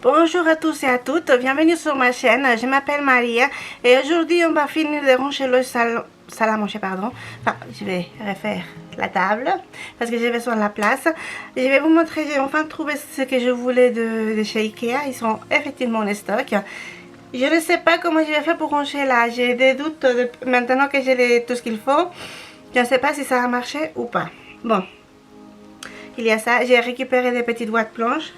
Bonjour à tous et à toutes, bienvenue sur ma chaîne, je m'appelle Maria et aujourd'hui on va finir de ranger le salle à manger, pardon. Enfin, je vais refaire la table parce que j'ai besoin de la place. Je vais vous montrer, j'ai enfin trouvé ce que je voulais de chez Ikea, ils sont effectivement en stock. Je ne sais pas comment je vais faire pour ranger là, j'ai des doutes maintenant que j'ai tout ce qu'il faut. Je ne sais pas si ça va marcher ou pas. Bon, il y a ça, j'ai récupéré des petites boîtes blanches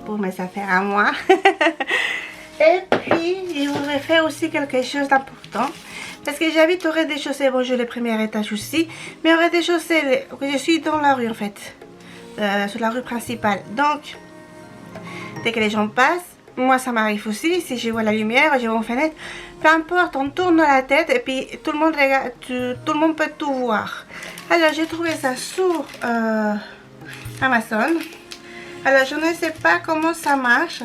pour mes affaires à moi. Et puis je voudrais faire aussi quelque chose d'important parce que j'habite au rez-de-chaussée. Bon, j'ai le premier étage aussi, mais au rez-de-chaussée, je suis dans la rue en fait, sur la rue principale. Donc dès que les gens passent, moi ça m'arrive aussi, si je vois la lumière, je vois une fenêtre, peu importe, on tourne la tête et puis tout le monde regarde, tout le monde peut tout voir. Alors j'ai trouvé ça sur Amazon. Alors je ne sais pas comment ça marche,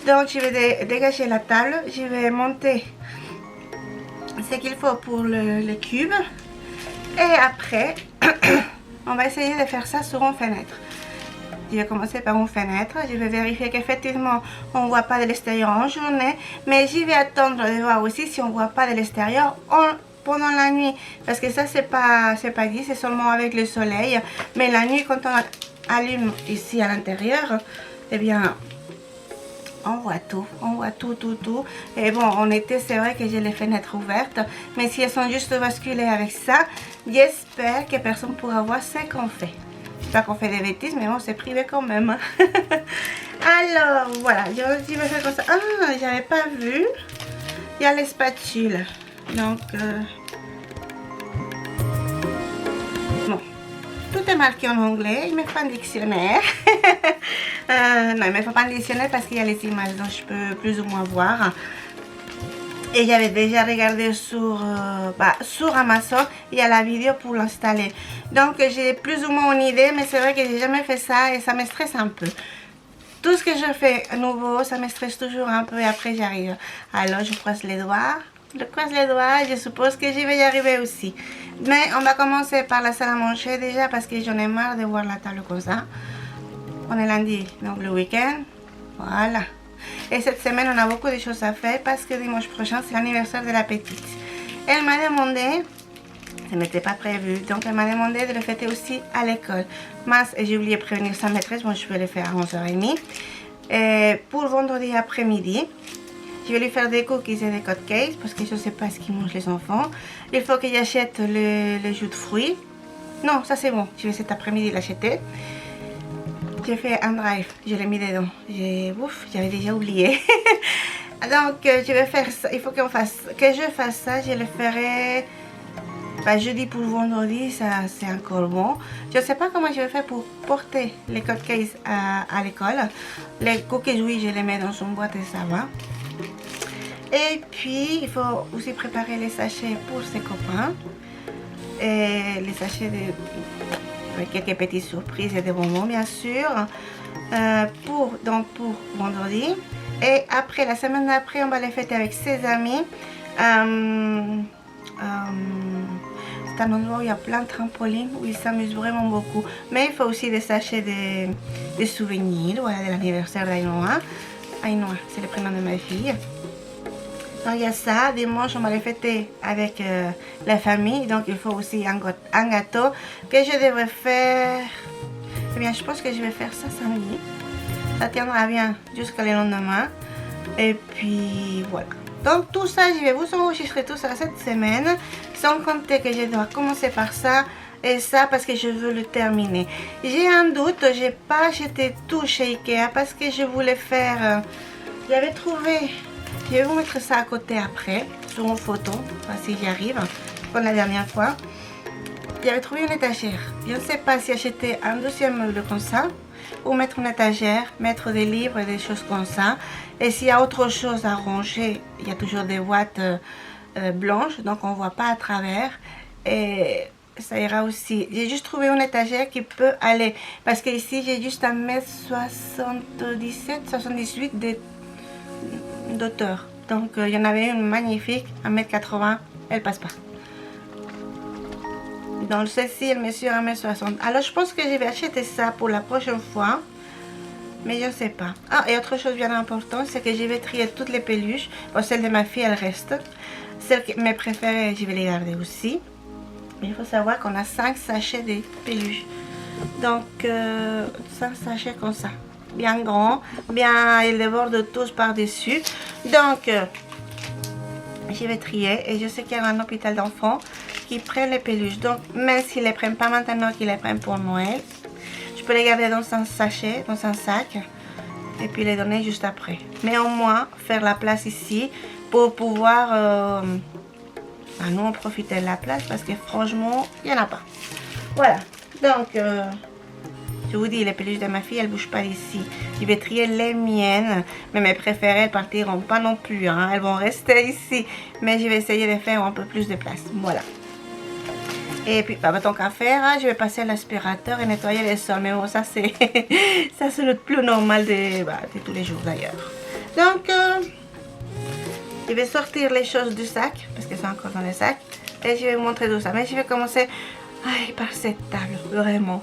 donc je vais dégager la table, je vais monter ce qu'il faut pour le cube et après on va essayer de faire ça sur une fenêtre. Je vais commencer par une fenêtre, je vais vérifier qu'effectivement on ne voit pas de l'extérieur en journée, mais je vais attendre de voir aussi si on ne voit pas de l'extérieur pendant la nuit, parce que ça c'est pas dit, c'est seulement avec le soleil, mais la nuit quand on allume ici à l'intérieur, eh bien on voit tout, tout. Et bon, en été c'est vrai que j'ai les fenêtres ouvertes, mais si elles sont juste basculées avec ça, j'espère que personne ne pourra voir ce qu'on fait. Pas qu'on fait des bêtises, mais bon, c'est privé quand même. Alors voilà, je vais faire comme ça. Ah, j'avais pas vu, il y a les spatules, donc bon, tout est marqué en anglais, il me faut un dictionnaire. Non, il me faut pas un dictionnaire parce qu'il y a les images, donc je peux plus ou moins voir. Et j'avais déjà regardé sur Amazon, il y a la vidéo pour l'installer. Donc j'ai plus ou moins une idée, mais c'est vrai que j'ai jamais fait ça et ça me stresse un peu. Tout ce que je fais nouveau, ça me stresse toujours un peu et après j'arrive. Alors je croise les doigts. Je suppose que je vais y arriver aussi. Mais on va commencer par la salle à manger déjà parce que j'en ai marre de voir la table comme ça. On est lundi, donc le week-end. Voilà. Et cette semaine, on a beaucoup de choses à faire parce que dimanche prochain, c'est l'anniversaire de la petite. Elle m'a demandé, ce n'était pas prévu, donc elle m'a demandé de le fêter aussi à l'école. Mince, et j'ai oublié de prévenir sa maîtresse, moi je vais le faire à 11h30. Et pour vendredi après-midi, je vais lui faire des cookies et des cupcakes parce que je ne sais pas ce qu'ils mangent les enfants. Il faut que j'achète le jus de fruits. Non, ça c'est bon, je vais cet après-midi l'acheter. J'ai fait un drive, je l'ai mis dedans. J'avais déjà oublié. Donc je vais faire ça. Il faut que je fasse ça. Je le ferai jeudi pour vendredi. Ça c'est encore bon. Je ne sais pas comment je vais faire pour porter les cupcakes à l'école. Les cookies, oui, je les mets dans une boîte et ça va. Et puis il faut aussi préparer les sachets pour ses copains. Et les sachets avec quelques petites surprises et des bonbons bien sûr pour vendredi. Et après, la semaine d'après, on va les fêter avec ses amis. C'est un endroit où il y a plein de trampolines, où ils s'amusent vraiment beaucoup. Mais il faut aussi des sachets de souvenirs, voilà, de l'anniversaire d'Ainoa. Ainoa, c'est le prénom de ma fille. Donc il y a ça, dimanche on va les fêter avec la famille, donc il faut aussi un gâteau que je devrais faire. Eh bien je pense que je vais faire ça samedi, ça tiendra bien jusqu'à le lendemain. Et puis voilà, donc tout ça je vais vous enregistrer tout ça cette semaine, sans compter que je dois commencer par ça et ça parce que je veux le terminer. J'ai un doute, j'ai pas acheté tout chez Ikea parce que je voulais faire, j'avais trouvé. Je vais vous mettre ça à côté après, sur une photo, si j'y arrive, comme la dernière fois. J'avais trouvé une étagère. Je ne sais pas si acheter un deuxième meuble comme ça, ou mettre une étagère, mettre des livres et des choses comme ça. Et s'il y a autre chose à ranger, il y a toujours des boîtes blanches, donc on ne voit pas à travers. Et ça ira aussi. J'ai juste trouvé une étagère qui peut aller, parce que ici j'ai juste 1m77, 78 d'auteur. Donc il y en avait une magnifique, 1m80, elle passe pas. Donc celle-ci, elle mesure 1,60 m. Alors je pense que je vais acheter ça pour la prochaine fois. Mais je ne sais pas. Ah, et autre chose bien importante, c'est que je vais trier toutes les peluches. Bon, celle de ma fille, elle reste. Celles que mes préférées, je vais les garder aussi. Mais il faut savoir qu'on a 5 sachets de peluches. Donc, 5 sachets comme ça. Bien grand, bien, ils débordent tous par-dessus. Donc, je vais trier. Et je sais qu'il y a un hôpital d'enfants qui prennent les peluches. Donc, même s'ils ne les prennent pas maintenant, qu'ils les prennent pour Noël, je peux les garder dans un sachet, dans un sac. Et puis les donner juste après. Mais au moins, faire la place ici pour pouvoir... nous, on profiter de la place parce que franchement, il n'y en a pas. Voilà. Donc, je vous dis, les peluches de ma fille, elles ne bougent pas d'ici. Je vais trier les miennes. Mais mes préférées, elles ne partiront pas non plus. Hein. Elles vont rester ici. Mais je vais essayer de faire un peu plus de place. Voilà. Et puis, pas tant qu'à faire, hein, je vais passer à l'aspirateur et nettoyer les sols. Mais bon, ça, c'est ça c'est le plus normal de tous les jours d'ailleurs. Donc, je vais sortir les choses du sac, parce que c'est encore dans le sac. Et je vais vous montrer tout ça. Mais je vais commencer par cette table, vraiment.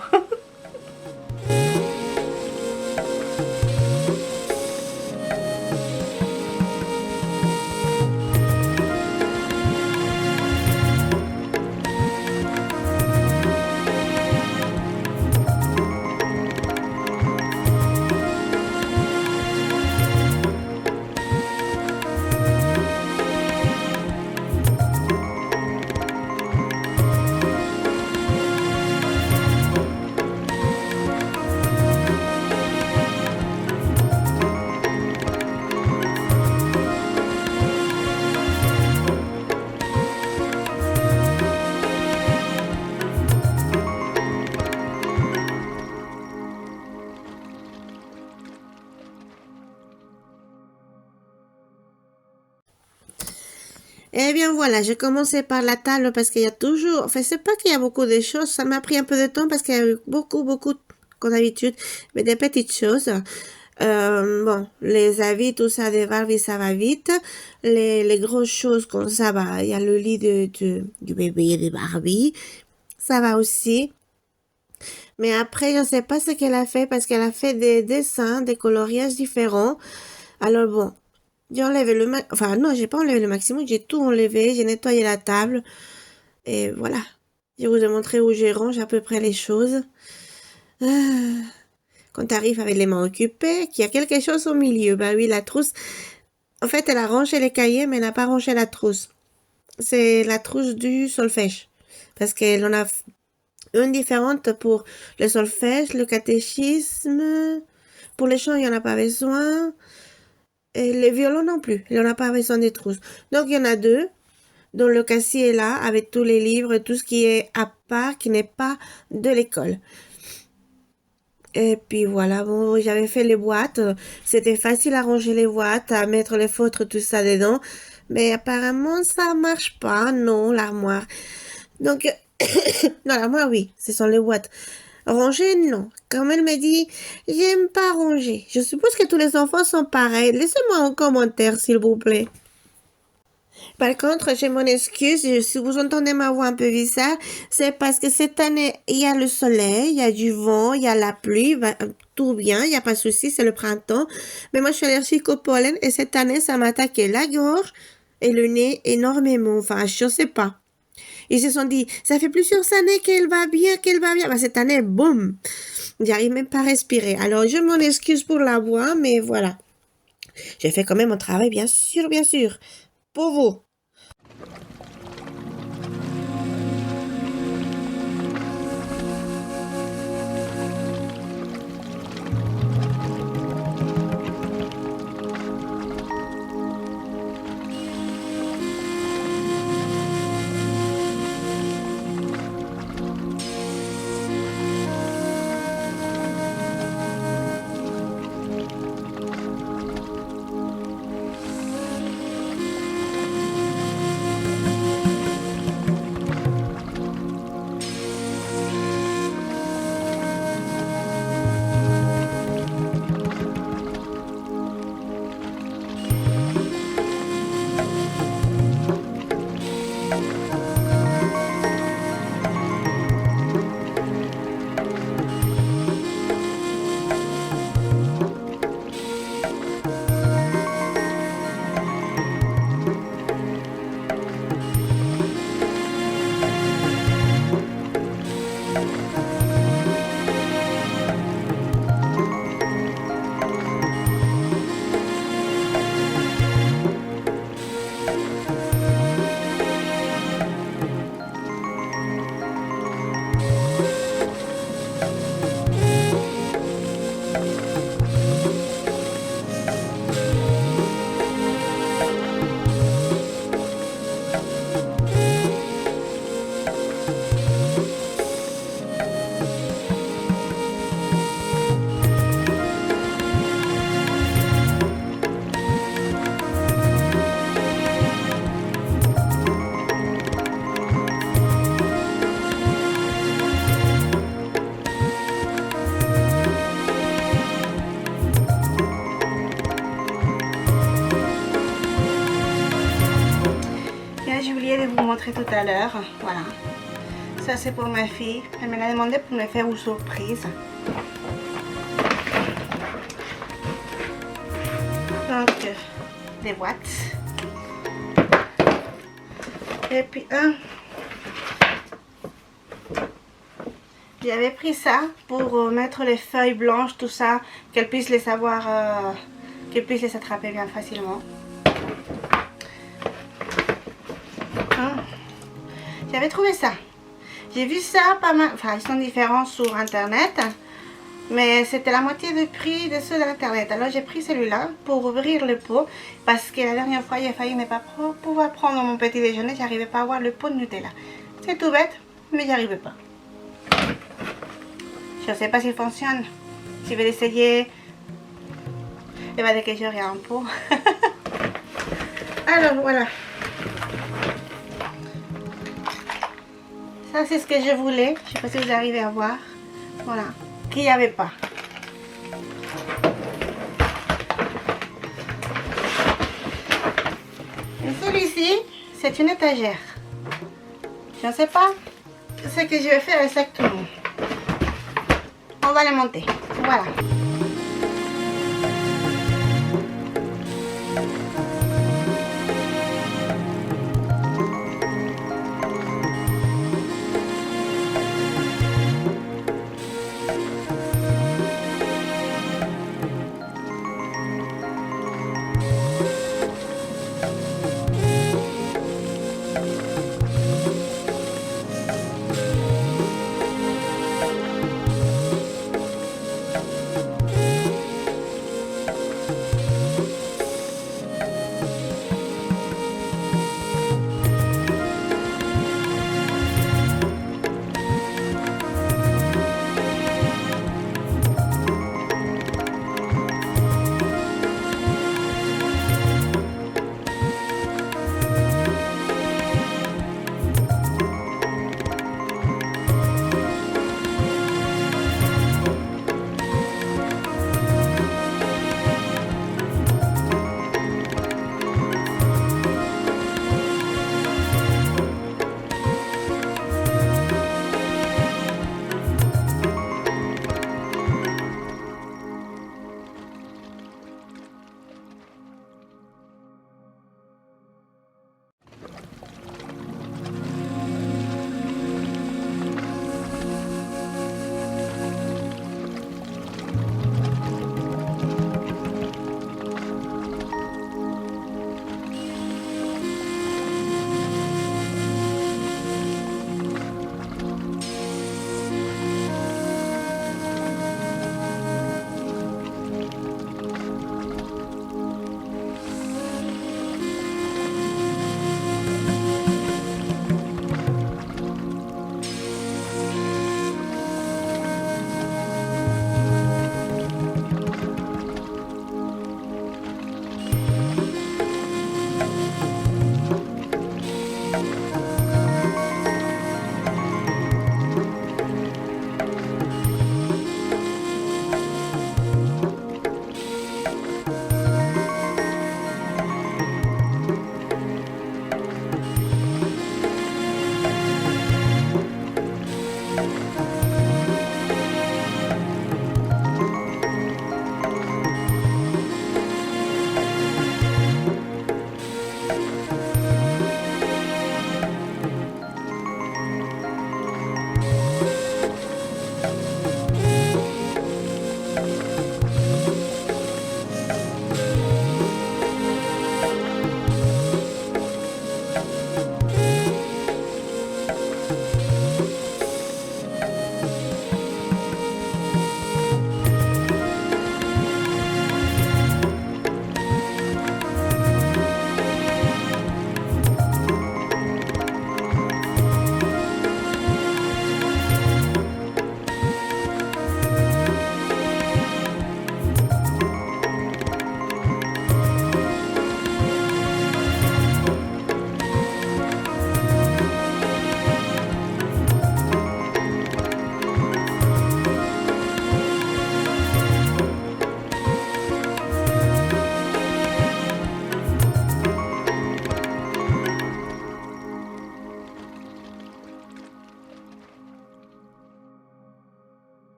Eh bien voilà, j'ai commencé par la table parce qu'il y a toujours... Enfin, c'est pas qu'il y a beaucoup de choses, ça m'a pris un peu de temps parce qu'il y a eu beaucoup, comme d'habitude, mais des petites choses. Bon, les avis, tout ça des Barbie, ça va vite. Les grosses choses comme ça, il y a le lit du bébé de Barbie. Ça va aussi. Mais après, je ne sais pas ce qu'elle a fait parce qu'elle a fait des dessins, des coloriages différents. Alors bon, j'ai enlevé le enfin non, j'ai pas enlevé le maximum, j'ai tout enlevé, j'ai nettoyé la table. Et voilà. Je vous ai montré où je range à peu près les choses. Quand tu arrives avec les mains occupées, qu'il y a quelque chose au milieu. Bah oui, la trousse. En fait, elle a rangé les cahiers, mais elle n'a pas rangé la trousse. C'est la trousse du solfège. Parce qu'elle en a une différente pour le solfège, le catéchisme. Pour les chants, il n'y en a pas besoin. Et les violons non plus. Il n'y en a pas besoin des trousses. Donc, il y en a deux. Dont le casier est là, avec tous les livres, tout ce qui est à part, qui n'est pas de l'école. Et puis voilà, bon, j'avais fait les boîtes. C'était facile à ranger les boîtes, à mettre les feutres, tout ça dedans. Mais apparemment, ça marche pas. Non, l'armoire. Donc, non, l'armoire, oui, ce sont les boîtes. Ranger, non. Comme elle me dit, j'aime pas ranger. Je suppose que tous les enfants sont pareils. Laissez-moi un commentaire, s'il vous plaît. Par contre, j'ai mon excuse, si vous entendez ma voix un peu bizarre, c'est parce que cette année, il y a le soleil, il y a du vent, il y a la pluie, tout bien, il n'y a pas de souci, c'est le printemps. Mais moi, je suis allergique au pollen et cette année, ça m'a attaqué la gorge et le nez énormément. Enfin, je sais pas. Ils se sont dit, ça fait plusieurs années qu'elle va bien, qu'elle va bien. Cette année, boum, j'arrive même pas à respirer. Alors, je m'en excuse pour la voix, mais voilà. J'ai fait quand même mon travail, bien sûr, pour vous. fait tout à l'heure. Voilà. Ça c'est pour ma fille. Elle me l'a demandé pour me faire une surprise. Donc, des boîtes. Et puis j'avais pris ça pour mettre les feuilles blanches, tout ça, qu'elle puisse les savoir, qu'elle puisse les attraper bien facilement. J'avais trouvé ça. J'ai vu ça pas mal, enfin ils sont différents sur internet, mais c'était la moitié du prix de ceux d'internet. Alors j'ai pris celui-là pour ouvrir le pot, parce que la dernière fois il a failli ne pas pouvoir prendre mon petit déjeuner, j'arrivais pas à voir le pot de Nutella. C'est tout bête, mais j'arrivais pas. Je ne sais pas s'il fonctionne. Je vais l'essayer. Et va dès que j'aurai un pot. Alors voilà. Ça c'est ce que je voulais. Je ne sais pas si vous arrivez à voir. Voilà. Qu'il n'y avait pas. Et celui-ci, c'est une étagère. Je ne sais pas ce que je vais faire exactement. On va les monter. Voilà.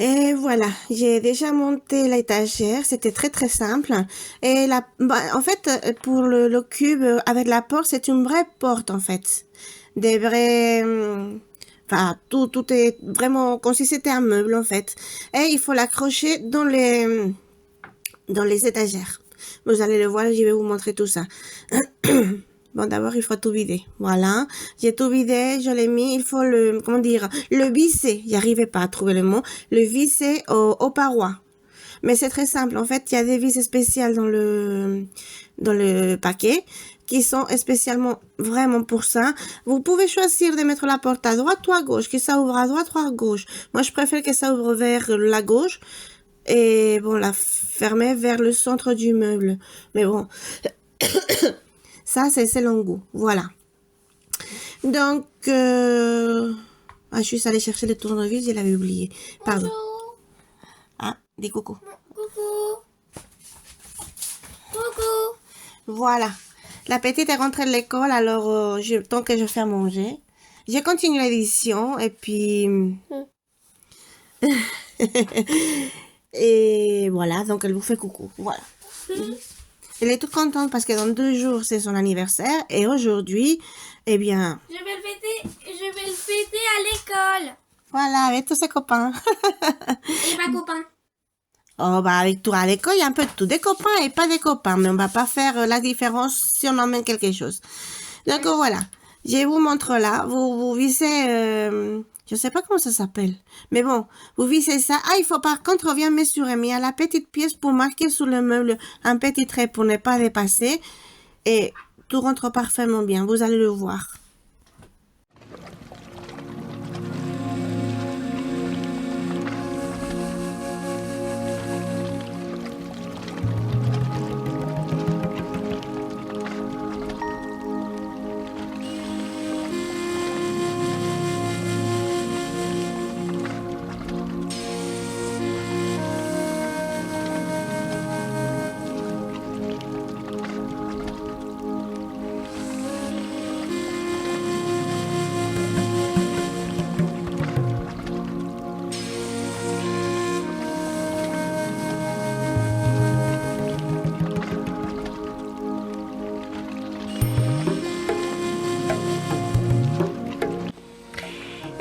Et voilà, j'ai déjà monté l'étagère, c'était très simple. Et en fait, pour le cube avec la porte, c'est une vraie porte en fait. Des vrais... Enfin, tout est vraiment comme si c'était un meuble en fait. Et il faut l'accrocher dans les étagères. Vous allez le voir, je vais vous montrer tout ça. Bon, d'abord, il faut tout vider. Voilà. J'ai tout vidé, je l'ai mis. Il faut comment dire, le visser. J'arrivais pas à trouver le mot. Le visser aux parois. Mais c'est très simple. En fait, il y a des vis spéciales dans le paquet qui sont spécialement vraiment pour ça. Vous pouvez choisir de mettre la porte à droite ou à gauche, que ça ouvre à droite ou à gauche. Moi, je préfère que ça ouvre vers la gauche et bon, la fermer vers le centre du meuble. Mais bon, ça, c'est selon goût. Voilà. Donc, je suis allée chercher le tournevis, je l'avais oublié. Pardon. Bonjour. Ah, dis coucou. Coucou. Coucou. Voilà. La petite est rentrée de l'école, alors tant que je fais à manger, je continue l'édition et puis... et voilà, donc elle vous fait coucou. Voilà. Elle est toute contente parce que dans 2 jours, c'est son anniversaire et aujourd'hui, eh bien... Je vais le fêter à l'école. Voilà, avec tous ses copains. Et ma copain. Oh, bah, avec toi à l'école, il y a un peu de tout. Des copains et pas des copains. Mais on va pas faire la différence si on emmène quelque chose. Donc, voilà. Je vous montre là. Vous vissez, je sais pas comment ça s'appelle. Mais bon, vous vissez ça. Ah, il faut par contre bien mesurer. Mais il y a la petite pièce pour marquer sur le meuble un petit trait pour ne pas dépasser. Et tout rentre parfaitement bien. Vous allez le voir.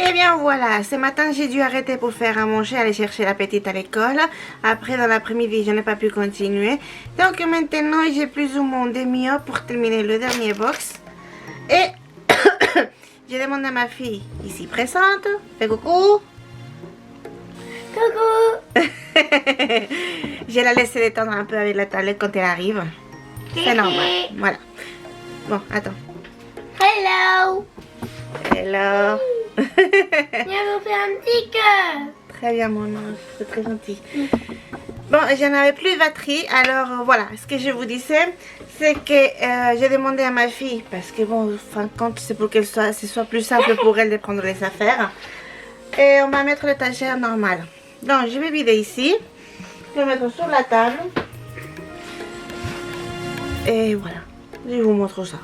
Eh bien voilà, ce matin j'ai dû arrêter pour faire à manger, aller chercher la petite à l'école. Après dans l'après-midi je n'ai pas pu continuer. Donc maintenant j'ai plus ou moins demi-heure pour terminer le dernier box. Et j'ai demandé à ma fille ici présente, fais coucou. Coucou. Je la laisse détendre un peu avec la tablette quand elle arrive. C'est normal, voilà. Bon, attends. Hello. Hello. Je vous fais un petit cœur. Très bien mon ange, c'est très gentil. Bon, j'en avais plus de batterie, alors voilà, ce que je vous disais, c'est que j'ai demandé à ma fille, parce que bon, fin de compte, c'est pour que ce soit plus simple pour elle de prendre les affaires. Et on va mettre l'étagère normale. Donc, je vais vider ici, je vais mettre sur la table. Et voilà, je vous montre ça.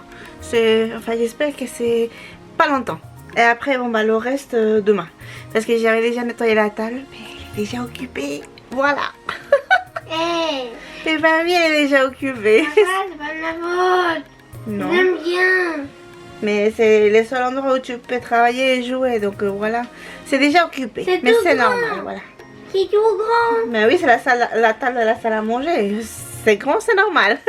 Enfin, j'espère que c'est pas longtemps. Et après, bon, bah, le reste demain. Parce que j'avais déjà nettoyé la table, mais elle est déjà occupée. Voilà. Hey. Et mamie, elle est déjà occupée. C'est pas de ma faute. Non. J'aime bien. Mais c'est le seul endroit où tu peux travailler et jouer. Donc voilà. C'est déjà occupé. C'est Mais tout c'est grand. normal, voilà. C'est tout grand. Mais oui, c'est la table de la salle à manger. C'est grand, c'est normal.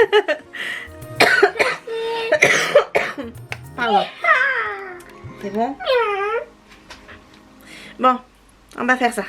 Pardon. C'est bon? Bon, on va faire ça.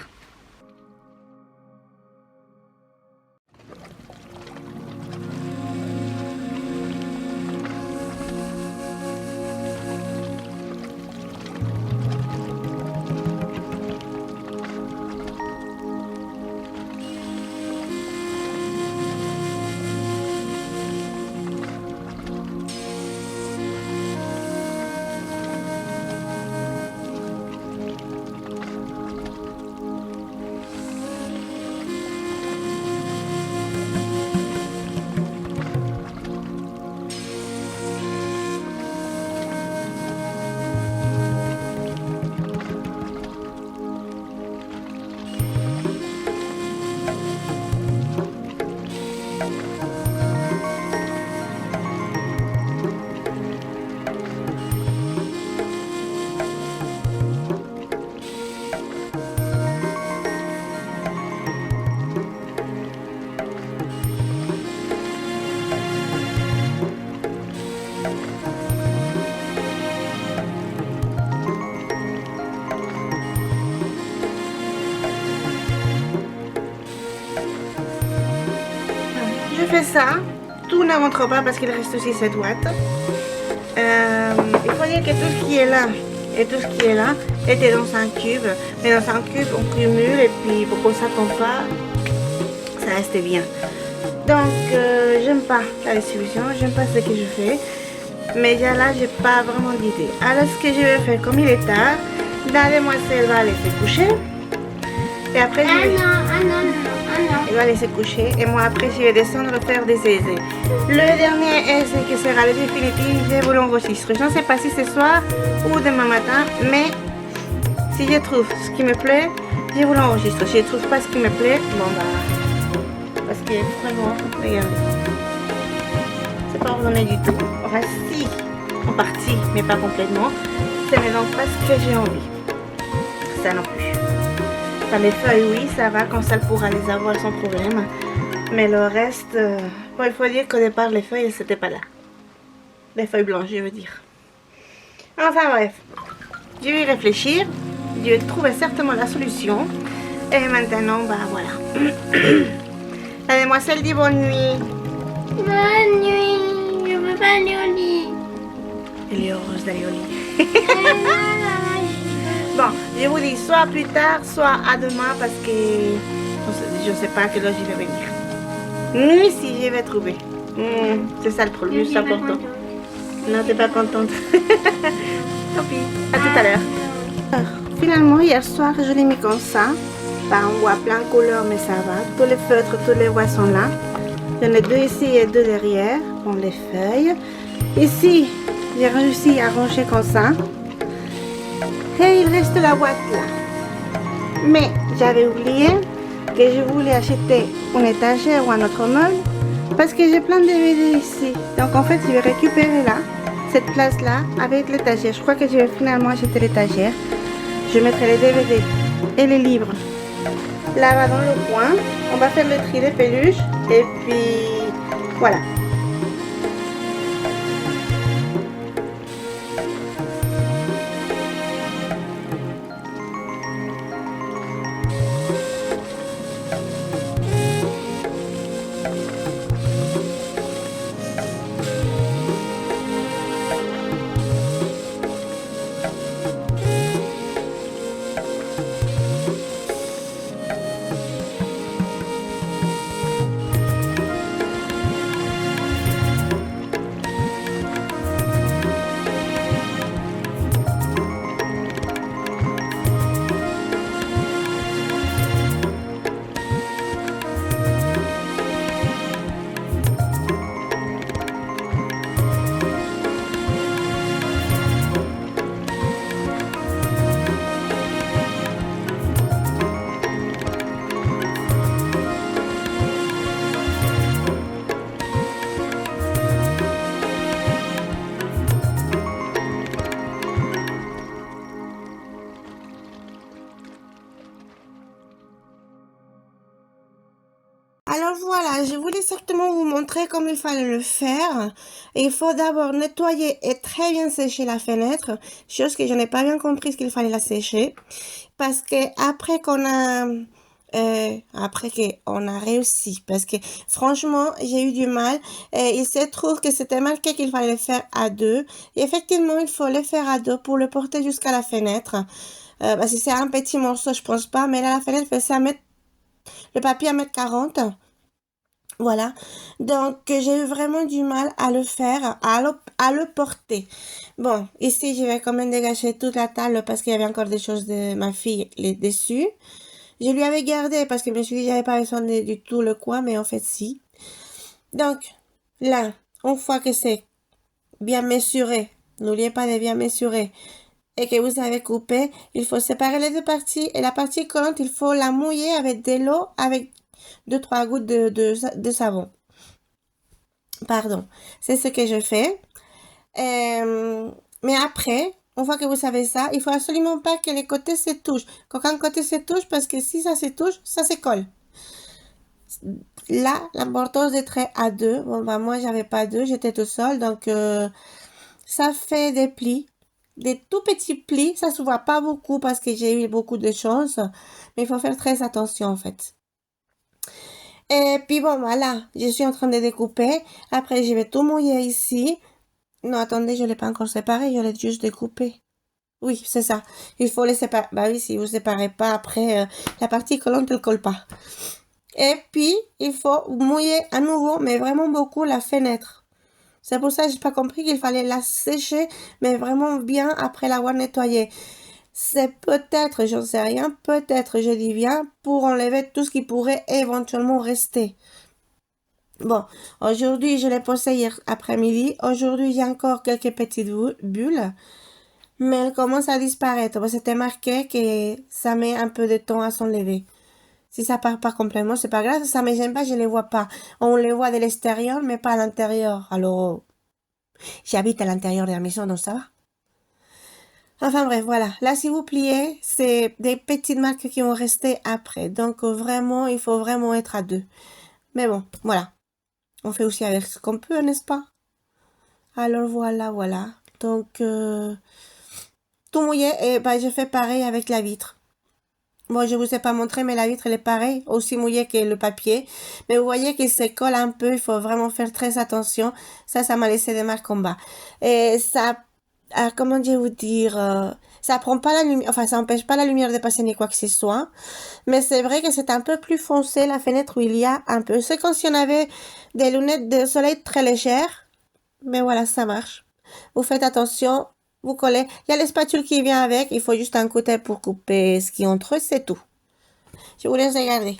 fais ça. Tout ne rentre pas parce qu'il reste aussi cette ouate. Il faut dire que tout ce qui est là et tout ce qui est là était dans un cube. Mais dans un cube, on cumule et puis pour que ça tombe pas, ça reste bien. Donc, j'aime pas la distribution, j'aime pas ce que je fais. Mais déjà là, j'ai pas vraiment d'idée. Alors, ce que je vais faire, comme il est tard, la demoiselle va aller se coucher. Et après, je vais... Elle va aller se coucher. Et moi, après, je vais descendre faire des essais. Le dernier essai qui sera le définitif, je vous l'enregistre. Je ne sais pas si ce soir ou demain matin, mais si je trouve ce qui me plaît, je vous l'enregistre. Si je ne trouve pas ce qui me plaît, bon bah... Parce que vraiment, regardez. C'est pas ordonné du tout. Enfin, si, en partie, mais pas complètement. Ce n'est donc pas ce que j'ai envie. Ça non plus. Enfin, les feuilles, oui, ça va, comme ça, elle pourra les avoir sans problème. Mais le reste, bon, il faut dire qu'au départ, les feuilles, c'était pas là. Les feuilles blanches, je veux dire. Enfin, bref. Je vais y réfléchir. Je vais trouver certainement la solution. Et maintenant, bah voilà. La demoiselle dit bonne nuit. Bonne nuit. Je veux pas aller au lit. Elle est heureuse d'aller au lit. Bon, je vous dis soit plus tard, soit à demain parce que je ne sais pas à quelle heure je vais venir. Mais si je vais trouver. C'est ça le problème, c'est important. Non, t'es pas contente. Tant pis, à tout à l'heure. Finalement, hier soir, je l'ai mis comme ça. Bah, on voit plein de couleurs, mais ça va. Tous les feutres, tous les bois sont là. J'en ai deux ici et deux derrière. Pour les feuilles. Ici, j'ai réussi à ranger comme ça. Et il reste la boîte là. Mais j'avais oublié que je voulais acheter une étagère ou un autre meuble parce que j'ai plein de DVD ici. Donc en fait, je vais récupérer là, cette place là, avec l'étagère. Je crois que je vais finalement acheter l'étagère. Je mettrai les DVD et les livres là-bas dans le coin. On va faire le tri des peluches et puis voilà. Alors voilà, je voulais certainement vous montrer comment il fallait le faire. Il faut d'abord nettoyer et très bien sécher la fenêtre, chose que je n'ai pas bien compris qu'il fallait la sécher. Parce que après qu'on a réussi, parce que franchement, j'ai eu du mal. Et il se trouve que c'était marqué qu'il fallait le faire à deux. Et effectivement, il faut le faire à deux pour le porter jusqu'à la fenêtre. Parce que c'est un petit morceau, je pense pas. Mais là, la fenêtre fait ça le papier à 1,40 m. Voilà. Donc, j'ai eu vraiment du mal à le faire, à le porter. Bon, ici, je vais quand même dégager toute la table parce qu'il y avait encore des choses de ma fille dessus. Je lui avais gardé parce que je me suis dit, j'avais pas besoin du tout le coin, mais en fait, si. Donc, là, une fois que c'est bien mesuré, n'oubliez pas de bien mesurer, et que vous avez coupé, il faut séparer les deux parties. Et la partie collante, il faut la mouiller avec de l'eau, avec 2-3 gouttes de savon. Pardon. C'est ce que je fais. Mais après, une fois que vous savez ça, il faut absolument pas que les côtés se touchent. Qu'aucun côté se touche, parce que si ça se touche, ça se colle. Là, l'importance d'être à deux. Bon, bah, moi, j'avais pas deux, j'étais tout seul. Donc, ça fait des plis. Des tout petits plis. Ça se voit pas beaucoup parce que j'ai eu beaucoup de chance. Mais il faut faire très attention, en fait. Et puis bon, voilà, je suis en train de découper. Après, je vais tout mouiller ici. Non, attendez, je l'ai pas encore séparé, je l'ai juste découpé. Oui, c'est ça. Il faut les séparer. Bah oui, si vous séparez pas, après, la partie collante, elle colle pas. Et puis, il faut mouiller à nouveau, mais vraiment beaucoup, la fenêtre. C'est pour ça que j'ai pas compris qu'il fallait la sécher, mais vraiment bien après l'avoir nettoyée. C'est peut-être, j'en sais rien, peut-être, je dis bien, pour enlever tout ce qui pourrait éventuellement rester. Bon, aujourd'hui, je l'ai posé hier après-midi. Aujourd'hui, il y a encore quelques petites bulles, mais elles commencent à disparaître. Bon, c'était marqué que ça met un peu de temps à s'enlever. Si ça part pas complètement, c'est pas grave, ça me gêne pas, je les vois pas. On les voit de l'extérieur, mais pas à l'intérieur. Alors, j'habite à l'intérieur de la maison, donc ça va. Enfin bref, voilà. Là, si vous pliez, c'est des petites marques qui ont resté après. Donc, vraiment, il faut vraiment être à deux. Mais bon, voilà. On fait aussi avec ce qu'on peut, n'est-ce pas? Alors, voilà, voilà. Donc, tout mouillé. Et ben, je fais pareil avec la vitre. Bon, je vous ai pas montré, mais la vitre, elle est pareille, aussi mouillée que le papier. Mais vous voyez qu'il se colle un peu, il faut vraiment faire très attention. Ça m'a laissé des marques en bas. Et ça, comment je vous dire, ça prend pas la lumière, enfin, ça empêche pas la lumière de passer ni quoi que ce soit. Mais c'est vrai que c'est un peu plus foncé, la fenêtre où il y a un peu. C'est comme si on avait des lunettes de soleil très légères. Mais voilà, ça marche. Vous faites attention, vous collez. Il y a les spatules qui vient avec. Il faut juste un côté pour couper ce qui est entre eux, c'est tout. Je vous laisse regarder.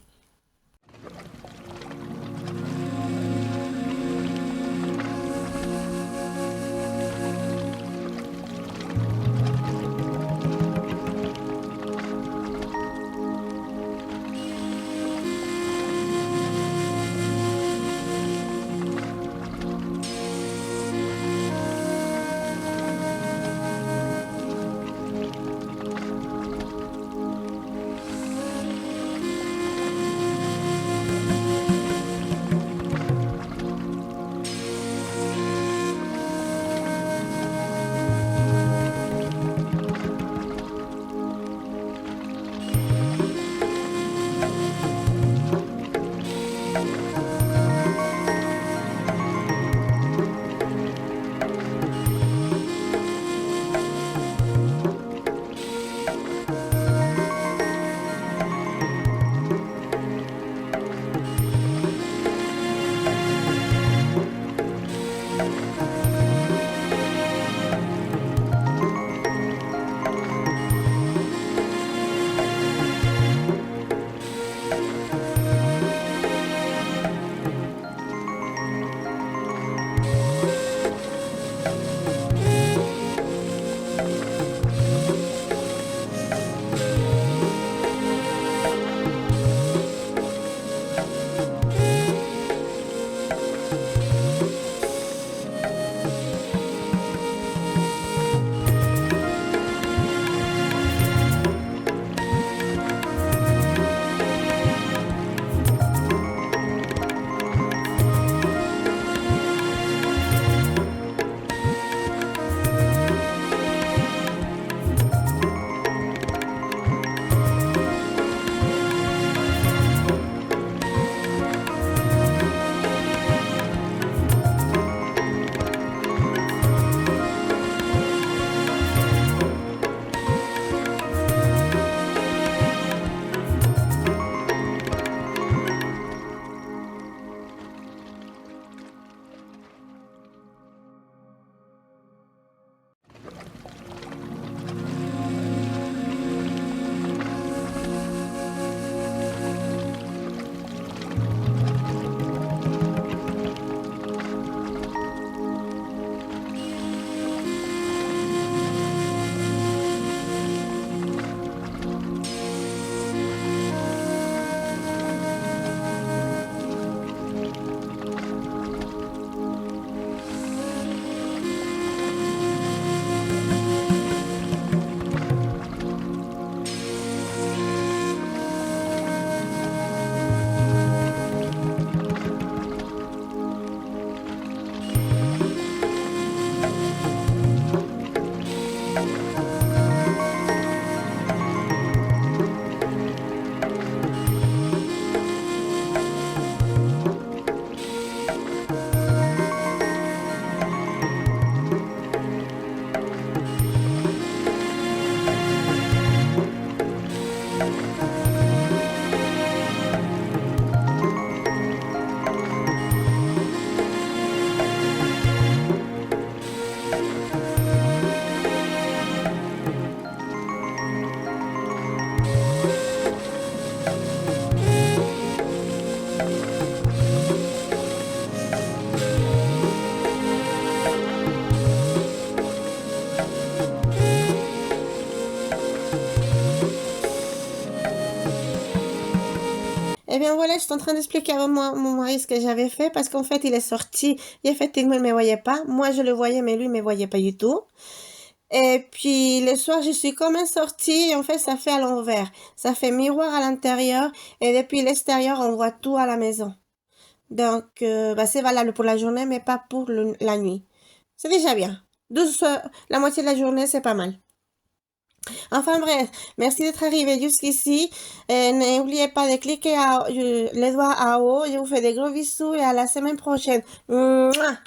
Eh bien voilà, je suis en train d'expliquer à mon mari ce que j'avais fait parce qu'en fait, il est sorti et effectivement, il ne me voyait pas. Moi, je le voyais, mais lui, il ne me voyait pas du tout. Et puis le soir, je suis comme sortie et en fait, ça fait à l'envers. Ça fait miroir à l'intérieur et depuis l'extérieur, on voit tout à la maison. Donc, bah, c'est valable pour la journée, mais pas pour la nuit. C'est déjà bien. 12, la moitié de la journée, c'est pas mal. Enfin bref, merci d'être arrivé jusqu'ici. N'oubliez pas de cliquer les doigts en haut. Je vous fais des gros bisous et à la semaine prochaine. Mouah.